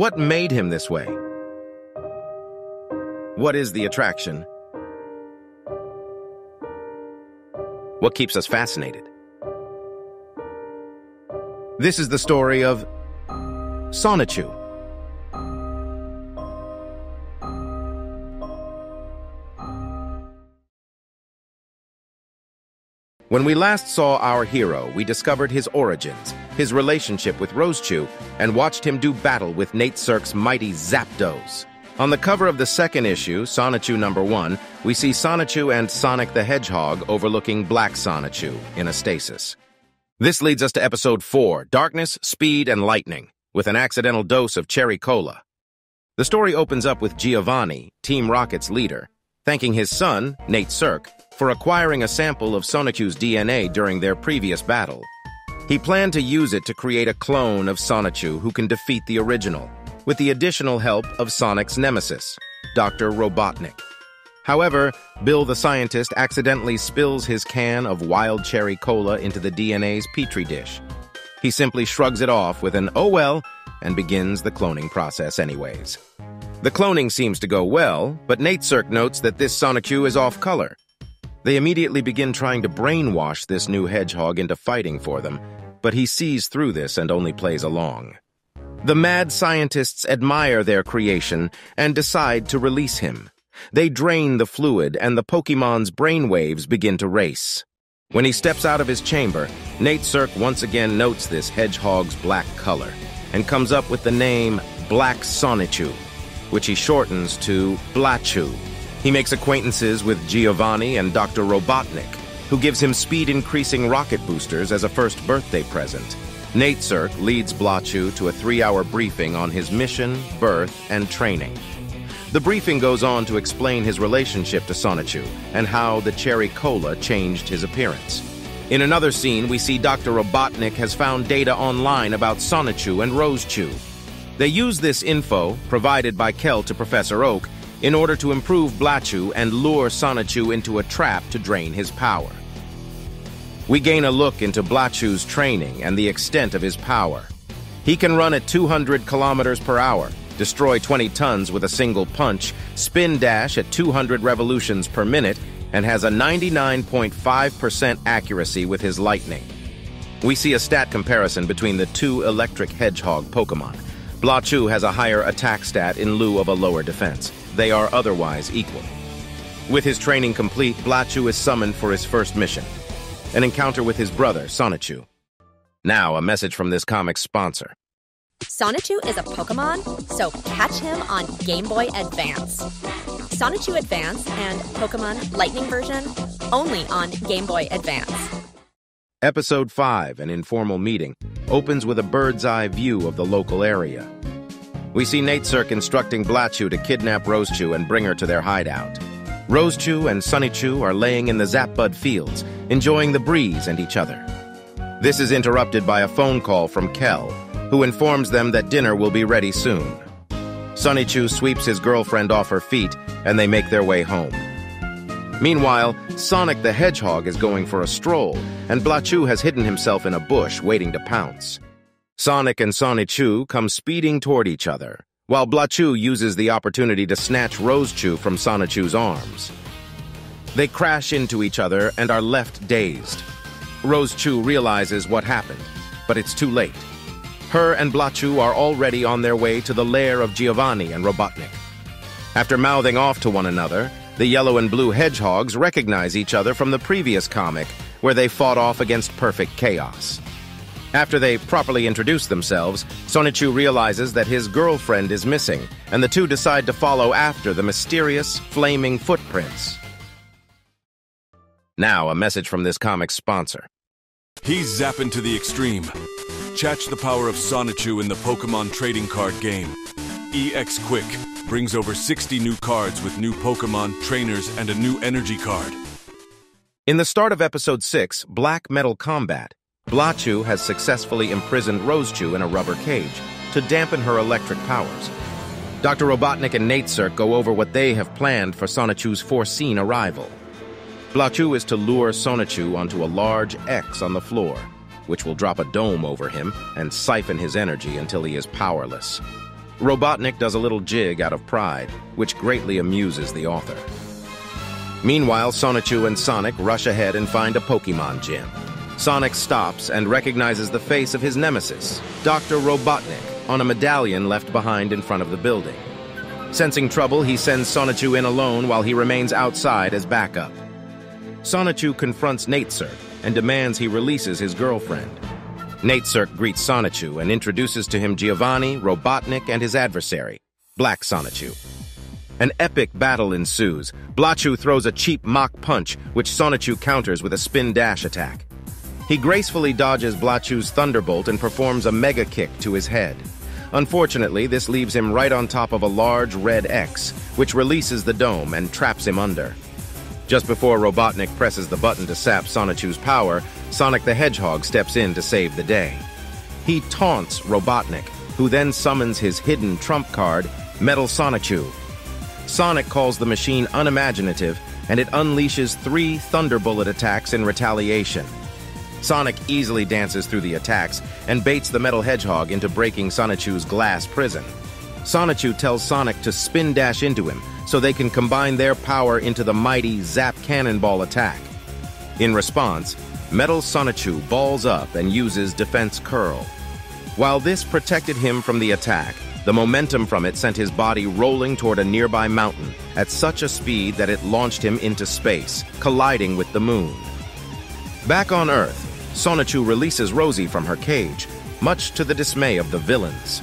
What made him this way? What is the attraction? What keeps us fascinated? This is the story of Sonichu. When we last saw our hero, we discovered his origins, his relationship with Rosechu, and watched him do battle with Nate Cirque's mighty Zapdos. On the cover of the second issue, Sonichu #1, we see Sonichu and Sonic the Hedgehog overlooking Black Sonichu in a stasis. This leads us to episode 4, Darkness, Speed, and Lightning, with an accidental dose of cherry cola. The story opens up with Giovanni, Team Rocket's leader, thanking his son, Nate Cirque, for acquiring a sample of Sonichu's DNA during their previous battle. He planned to use it to create a clone of Sonichu who can defeat the original, with the additional help of Sonic's nemesis, Dr. Robotnik. However, Bill the scientist accidentally spills his can of wild cherry cola into the DNA's petri dish. He simply shrugs it off with an "oh well" and begins the cloning process anyways. The cloning seems to go well, but Nate Cirque notes that this Sonichu is off color. They immediately begin trying to brainwash this new hedgehog into fighting for them, but he sees through this and only plays along. The mad scientists admire their creation and decide to release him. They drain the fluid and the Pokemon's brainwaves begin to race. When he steps out of his chamber, Nate Cirque once again notes this hedgehog's black color and comes up with the name Black Sonichu, which he shortens to Blachu. He makes acquaintances with Giovanni and Dr. Robotnik, who gives him speed-increasing rocket boosters as a first birthday present. Nate Cirque leads Blachu to a 3-hour briefing on his mission, birth, and training. The briefing goes on to explain his relationship to Sonichu and how the cherry cola changed his appearance. In another scene, we see Dr. Robotnik has found data online about Sonichu and Rosechu. They use this info, provided by Kel to Professor Oak, in order to improve Blachu and lure Sonichu into a trap to drain his power. We gain a look into Blachu's training and the extent of his power. He can run at 200 kilometers per hour, destroy 20 tons with a single punch, spin dash at 200 revolutions per minute, and has a 99.5% accuracy with his lightning. We see a stat comparison between the two Electric Hedgehog Pokemon. Blachu has a higher attack stat in lieu of a lower defense. They are otherwise equal. With his training complete, Blachu is summoned for his first mission, an encounter with his brother, Sonichu. Now, a message from this comic's sponsor. Sonichu is a Pokemon, so catch him on Game Boy Advance. Sonichu Advance and Pokemon Lightning version, only on Game Boy Advance. Episode 5, An Informal Meeting, opens with a bird's-eye view of the local area. We see Nate Cirque instructing Blachu to kidnap Rosechu and bring her to their hideout. Rosechu and Sonichu are laying in the Zapbud fields, enjoying the breeze and each other. This is interrupted by a phone call from Kel, who informs them that dinner will be ready soon. Sonichu sweeps his girlfriend off her feet, and they make their way home. Meanwhile, Sonic the Hedgehog is going for a stroll, and Blachu has hidden himself in a bush waiting to pounce. Sonic and Sonichu come speeding toward each other, while Blachu uses the opportunity to snatch Rosechu from Sonichu's arms. They crash into each other and are left dazed. Rosechu realizes what happened, but it's too late. Her and Blachu are already on their way to the lair of Giovanni and Robotnik. After mouthing off to one another, the yellow and blue hedgehogs recognize each other from the previous comic, where they fought off against perfect chaos. After they properly introduce themselves, Sonichu realizes that his girlfriend is missing, and the two decide to follow after the mysterious, flaming footprints. Now, a message from this comic's sponsor. He's zapping to the extreme. Catch the power of Sonichu in the Pokemon trading card game. EX Quick brings over 60 new cards with new Pokemon, trainers, and a new energy card. In the start of Episode 6, Black Metal Combat, Blachu has successfully imprisoned Rosechu in a rubber cage to dampen her electric powers. Dr. Robotnik and Nate Cirque go over what they have planned for Sonichu's foreseen arrival. Blachu is to lure Sonichu onto a large X on the floor, which will drop a dome over him and siphon his energy until he is powerless. Robotnik does a little jig out of pride, which greatly amuses the author. Meanwhile, Sonichu and Sonic rush ahead and find a Pokemon gym. Sonic stops and recognizes the face of his nemesis, Dr. Robotnik, on a medallion left behind in front of the building. Sensing trouble, he sends Sonichu in alone while he remains outside as backup. Sonichu confronts Natesirk and demands he releases his girlfriend. Natesirk greets Sonichu and introduces to him Giovanni, Robotnik, and his adversary, Black Sonichu. An epic battle ensues. Blachu throws a cheap mock punch, which Sonichu counters with a spin-dash attack. He gracefully dodges Blachu's thunderbolt and performs a mega kick to his head. Unfortunately, this leaves him right on top of a large red X, which releases the dome and traps him under. Just before Robotnik presses the button to sap Sonichu's power, Sonic the Hedgehog steps in to save the day. He taunts Robotnik, who then summons his hidden trump card, Metal Sonichu. Sonic calls the machine unimaginative, and it unleashes 3 Thunderbullet attacks in retaliation. Sonic easily dances through the attacks and baits the Metal Hedgehog into breaking Sonichu's glass prison. Sonichu tells Sonic to spin dash into him so they can combine their power into the mighty Zap Cannonball attack. In response, Metal Sonichu balls up and uses Defense Curl. While this protected him from the attack, the momentum from it sent his body rolling toward a nearby mountain at such a speed that it launched him into space, colliding with the moon. Back on Earth, Sonichu releases Rosie from her cage, much to the dismay of the villains.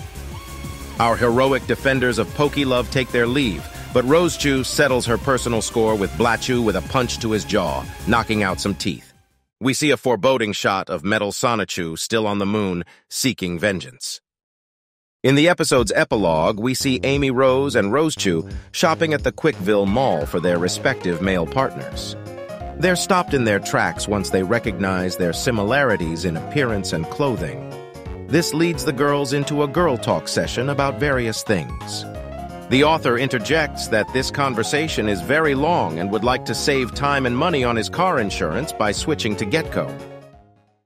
Our heroic defenders of Pokelove take their leave, but Rosechu settles her personal score with Blachu with a punch to his jaw, knocking out some teeth. We see a foreboding shot of Metal Sonichu still on the moon, seeking vengeance. In the episode's epilogue, we see Amy Rose and Rosechu shopping at the Quickville Mall for their respective male partners. They're stopped in their tracks once they recognize their similarities in appearance and clothing. This leads the girls into a girl talk session about various things. The author interjects that this conversation is very long and would like to save time and money on his car insurance by switching to Getco.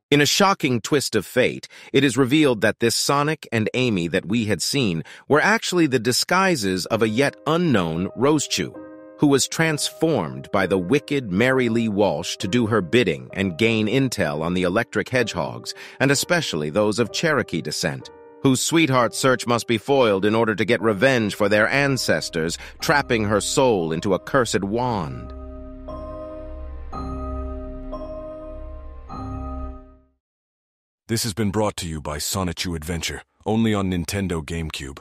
In a shocking twist of fate, it is revealed that this Sonic and Amy that we had seen were actually the disguises of a yet unknown Rosechu, who was transformed by the wicked Mary Lee Walsh to do her bidding and gain intel on the Electric Hedgehogs, and especially those of Cherokee descent, whose sweetheart search must be foiled in order to get revenge for their ancestors, trapping her soul into a cursed wand. This has been brought to you by Sonichu Adventure, only on Nintendo GameCube.